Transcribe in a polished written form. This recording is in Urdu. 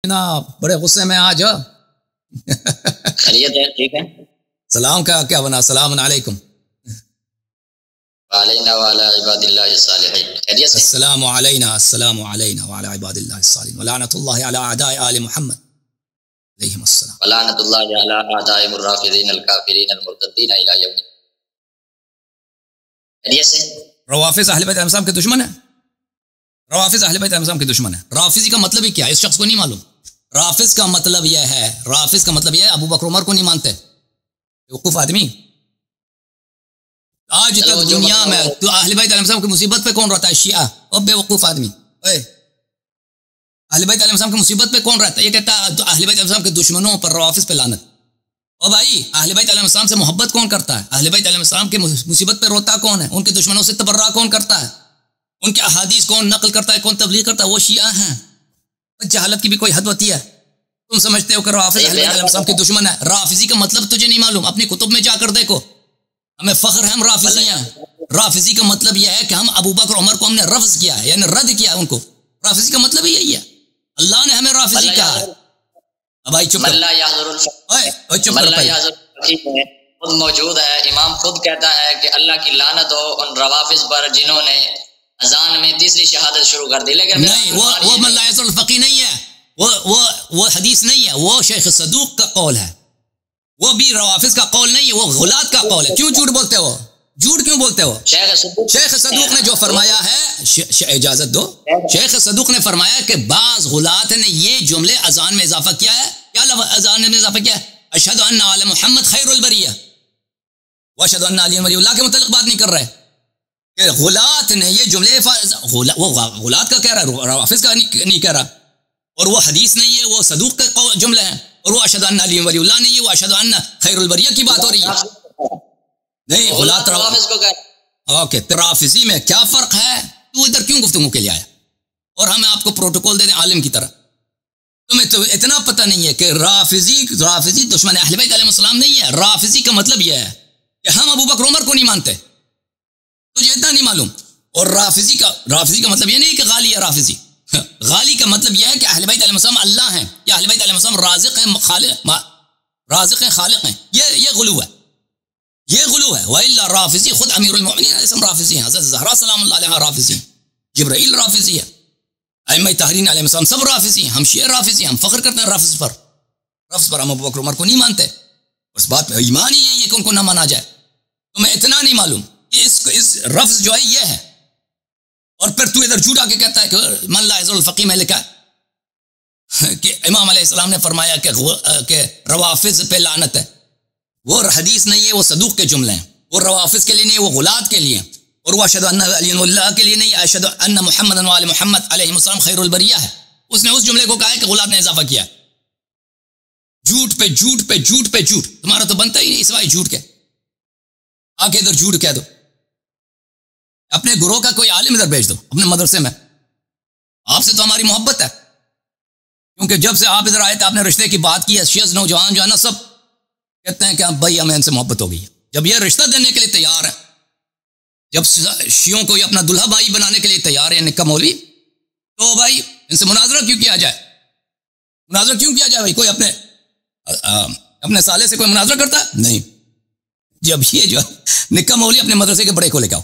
نا بڑے غصے میں آج خیریت ہے؟ ٹھیک ہے. سلام کا کیا بنا؟ السلام علیکم. وعلینا وعلی عباد اللہ الصالحین. خیریت سے؟ السلام علینا وعلی عباد اللہ الصالحین ولعنۃ اللہ علی اعداء آل محمد علیہم السلام. ولعنۃ اللہ علی اعدائهم الرافضین الکافرین المرتدین الی یوم. خیریت سے؟ روافض اہل بیت علیہ السلام کے دشمن ہیں. روافض اہل بیت علیہ السلام کے دشمن ہیں. رافضی کا مطلب ہی کیا ہے؟ اس شخص کو نہیں معلوم. رافض کا مطلب یہ ہے ابو بکر عمر کو نہیں مانتے. وقوف آدمی آج تک دنیا میں تو اہل بیت علیہ السلام کی مصیبت پہ کون رہتا ہے؟ شیعہ. اور بے وقوف آدمی اہل بیت علیہ السلام کی مصیبت پہ کون رہتا ہے؟ یہ کہتا ہے اہل بیت علیہ السلام کے دشمنوں پر روافض پہ لعنت. اور بھائی اہل بیت علیہ السلام سے محبت کون کرتا ہے؟ اہل بیت علیہ السلام کی مصیبت پہ روتا کون ہے؟ ان کے دشمنوں سے تبرہ کون کرتا ہے؟ ان کے احادیث کون نقل کرتا ہے؟ کون تبلیغ کرتا ہے؟ وہ شیعہ ہیں. جہالت کی بھی کوئی حد ہوتی ہے؟ تم سمجھتے ہو کہ رافض اہل بیت علیہ السلام کے دشمن ہے. رافضی کا مطلب تجھے نہیں معلوم؟ اپنی کتب میں جا کر دیکھو. ہمیں فخر ہے ہم رافضی ہیں. رافضی کا مطلب یہ ہے کہ ہم ابو بکر عمر کو ہم نے رفض کیا ہے، یعنی رد کیا ان کو. رافضی کا مطلب یہی ہے. اللہ نے ہمیں رافضی کہا ہے. اب بھائی چپ خود موجود ہے. امام خود کہتا ہے کہ اللہ کی لعنت ہو ان روافض پر جنہوں نے اذان میں تیسری شہادت شروع کر دی. لیکن نہیں، وہ ملا یسر الفقی نہیں ہے. وہ حدیث نہیں ہے. وہ شیخ صدوق کا قول ہے. وہ بھی روافض کا قول نہیں ہے، وہ غلات کا قول ہے. کیوں جھوٹ بولتے ہو؟ جھوٹ کیوں بولتے ہو؟ شیخ صدوق نے جو فرمایا ہے، اجازت دو، شیخ صدوق نے فرمایا کہ بعض غلات نے یہ جملے اذان میں اضافہ کیا ہے. کیا لفظ اذان میں اضافہ کیا ہے؟ اشہد ان علی محمد خیر البریہ واشہد ان علی ولی اللہ کے متعلق بات نہیں کر رہے کہ غلات نے یہ جملے. وہ غلات کا کہہ رہا ہے، روافض کا نہیں کہہ رہا. اور وہ حدیث نہیں ہے، وہ صدوق کا جملہ ہے. اور وہ اشہد ان علی ولی اللہ نہیں ہے، وہ اشہد ان خیر البریہ کی بات ہو رہی ہے. نہیں، غلات اوکے. رافضی میں کیا فرق ہے؟ تو ادھر کیوں گفتگو کے لیے آیا؟ اور ہمیں آپ کو پروٹوکول دے دیں عالم کی طرح. تمہیں تو اتنا پتہ نہیں ہے کہ رافضی دشمن اہل بیت علیہ السلام نہیں ہے. رافضی کا مطلب یہ ہے کہ ہم ابو بکر عمر کو نہیں مانتے. تجھے اتنا نہیں معلوم. اور رافضی کا مطلب یہ نہیں کہ غالی ہے. رافضی غالی کا مطلب یہ ہے کہ اہل بیت علیہ السلام اللہ ہیں، یا اہل بیت علیہ السلام رازق ہیں خالق ہیں. یہ غلو ہے، یہ غلو ہے. وَإِلَّا رافضی خود امیر المؤمنین اسم رافضی ہیں. حضرت زہرا سلام اللہ علیہ رافضی ہیں، جبرائیل رافضی ہے، ائمہ طاہرین علیہ السلام سب رافضی ہیں. ہم شیعہ رافضی ہیں، ہم فخر کرتے ہیں رافض پر. ہم ابو بکر عمر کو نہیں مانتے. اس بات میں ایمان ہی یہی ہے کہ ان کو نہ مانا جائے. تمہیں اتنا نہیں معلوم کہ اس رفض جو ہے یہ ہے. اور پھر تو ادھر جھوٹ آ کے کہتا ہے کہ من لا یزال الفقی میں لکھا ہے کہ امام علیہ السلام نے فرمایا کہ روافض پہ لعنت ہے. وہ حدیث نہیں ہے، وہ صدوق کے جملے ہیں. وہ روافض کے لیے نہیں، وہ غلات کے لیے. اور وہ اشہد ان علی اللہ کے لیے نہیں، اشہد ان محمد و آل محمد علیہ السلام خیر البریہ ہے. اس نے اس جملے کو کہا ہے کہ غلات نے اضافہ کیا. جھوٹ پہ جھوٹ پہ جھوٹ پہ جھوٹ. تمہارا تو بنتا ہی نہیں سوائے جھوٹ کے. آ کے ادھر جھوٹ کہہ دو. اپنے گروہ کا کوئی عالم ادھر بھیج دو اپنے مدرسے میں. آپ سے تو ہماری محبت ہے، کیونکہ جب سے آپ ادھر آئے تھے آپ نے رشتے کی بات کی ہے. شیعہ نوجوان جو ہے نا سب کہتے ہیں کہ بھائی ہمیں ان سے محبت ہو گئی ہے. جب یہ رشتہ دینے کے لیے تیار ہے، جب شیعوں کو یہ اپنا دلہا بھائی بنانے کے لیے تیار ہے نکا مولوی، تو بھائی ان سے مناظرہ کیوں کیا جائے؟ مناظرہ کیوں کیا جائے بھائی؟ کوئی اپنے سالے سے کوئی مناظرہ کرتا ہے؟ نہیں. جب یہ جو نکا مولوی اپنے مدرسے کے بڑے کو لے کے آؤ.